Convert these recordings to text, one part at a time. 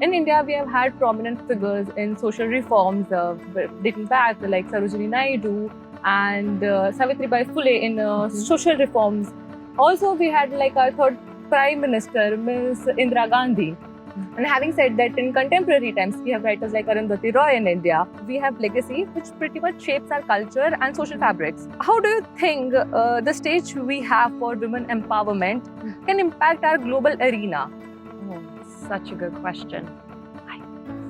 in India, we have had prominent figures in social reforms dating back, like Sarojini Naidu and Savitribai Phule in social reforms. Also, we had like our third Prime Minister, Ms. Indira Gandhi. And having said that, in contemporary times, we have writers like Arundhati Roy in India. We have legacy which pretty much shapes our culture and social fabrics. How do you think the stage we have for women empowerment can impact our global arena? Oh, such a good question. I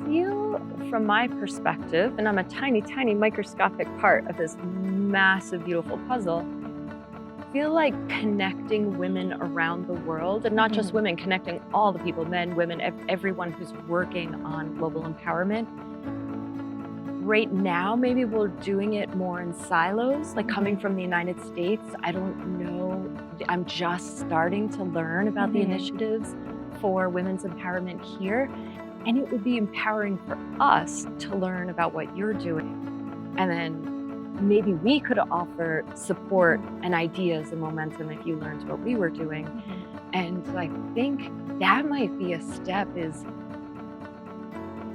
feel from my perspective, and I'm a tiny, tiny microscopic part of this massive, beautiful puzzle, I feel like connecting women around the world, and not just women, connecting all the people, men, women, everyone who's working on global empowerment. Right now, maybe we're doing it more in silos, like coming from the United States. I don't know, I'm just starting to learn about the initiatives for women's empowerment here. And it would be empowering for us to learn about what you're doing. And then maybe we could offer support and ideas and momentum if you learned what we were doing. And I think that might be a step, is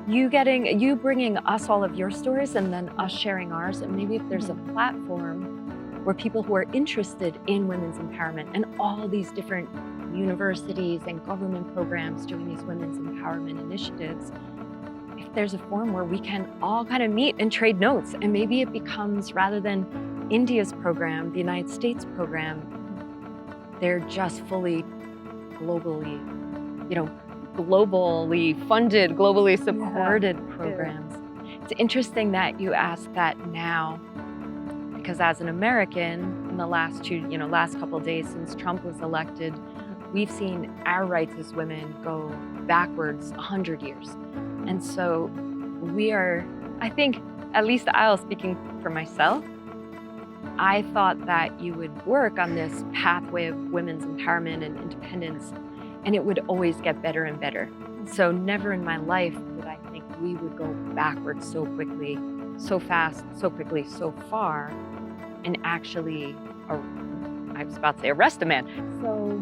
you bringing us all of your stories and then us sharing ours. And maybe if there's a platform where people who are interested in women's empowerment and all these different universities and government programs doing these women's empowerment initiatives, if there's a forum where we can all kind of meet and trade notes, and maybe it becomes, rather than India's program, the United States program, they're just fully globally, globally funded, globally supported programs. It's interesting that you ask that now, because as an American, in the last couple of days since Trump was elected, we've seen our rights as women go backwards 100 years. And so we are, I think, at least I'll speaking for myself, I thought that you would work on this pathway of women's empowerment and independence, and it would always get better and better. So never in my life did I think we would go backwards so quickly, so fast, so quickly, so far, and actually, I was about to say arrest a man. So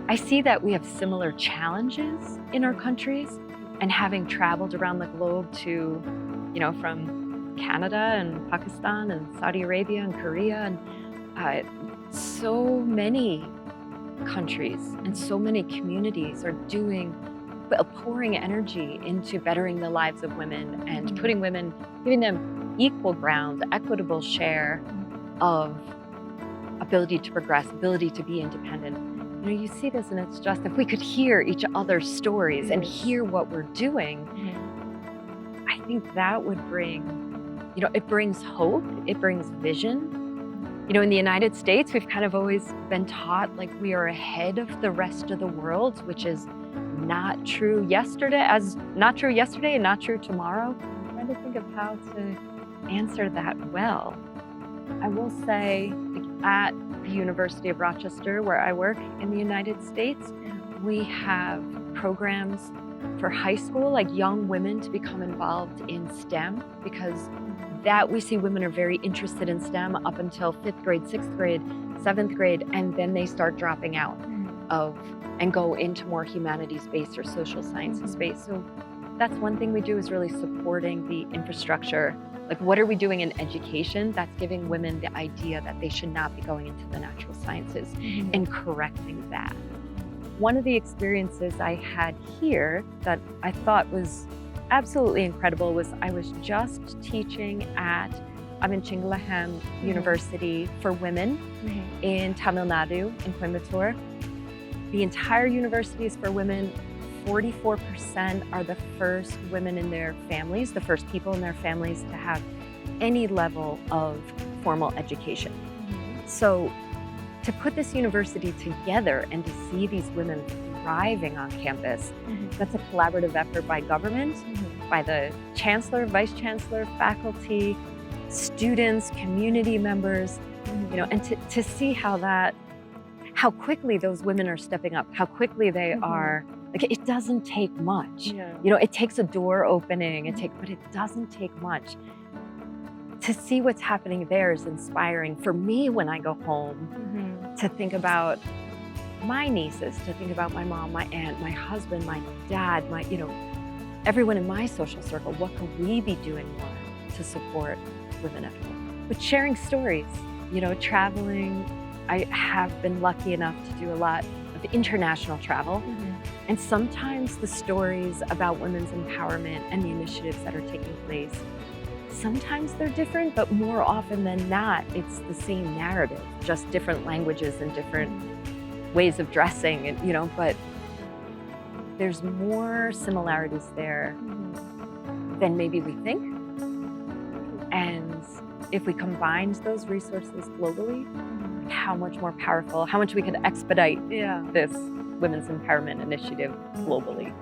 I see that we have similar challenges in our countries. And having traveled around the globe to, from Canada and Pakistan and Saudi Arabia and Korea, and so many countries and so many communities are pouring energy into bettering the lives of women and putting women, giving them equal ground, equitable share of ability to progress, ability to be independent. You see this, and it's just, if we could hear each other's stories and hear what we're doing, I think that would bring, it brings hope, it brings vision. In the United States, we've kind of always been taught like we are ahead of the rest of the world, which is not true yesterday and not true tomorrow. I'm trying to think of how to answer that well. I will say, at the University of Rochester, where I work in the United States, we have programs for high school, like young women to become involved in STEM, because that we see women are very interested in STEM up until 5th grade, 6th grade, 7th grade, and then they start dropping out and go into more humanities-based or social sciences-based. So that's one thing we do, is really supporting the infrastructure. Like, what are we doing in education that's giving women the idea that they should not be going into the natural sciences, and correcting that. One of the experiences I had here that I thought was absolutely incredible was I was just teaching I'm in Chingalahem University for women in Tamil Nadu, in Coimbatore. The entire university is for women. 44% are the first women in their families, the first people in their families to have any level of formal education. So to put this university together and to see these women thriving on campus, that's a collaborative effort by government, by the chancellor, vice chancellor, faculty, students, community members, and to see how quickly those women are stepping up, how quickly they are. Like, it doesn't take much. It takes a door opening, but it doesn't take much. To see what's happening there is inspiring for me when I go home, to think about my nieces, to think about my mom, my aunt, my husband, my dad, everyone in my social circle. What could we be doing more to support women at home? But sharing stories, traveling. I have been lucky enough to do a lot of international travel. And sometimes the stories about women's empowerment and the initiatives that are taking place, sometimes they're different, but more often than not, it's the same narrative, just different languages and different ways of dressing, and but there's more similarities there than maybe we think. And if we combined those resources globally, how much more powerful, how much we could expedite this women's empowerment initiative globally.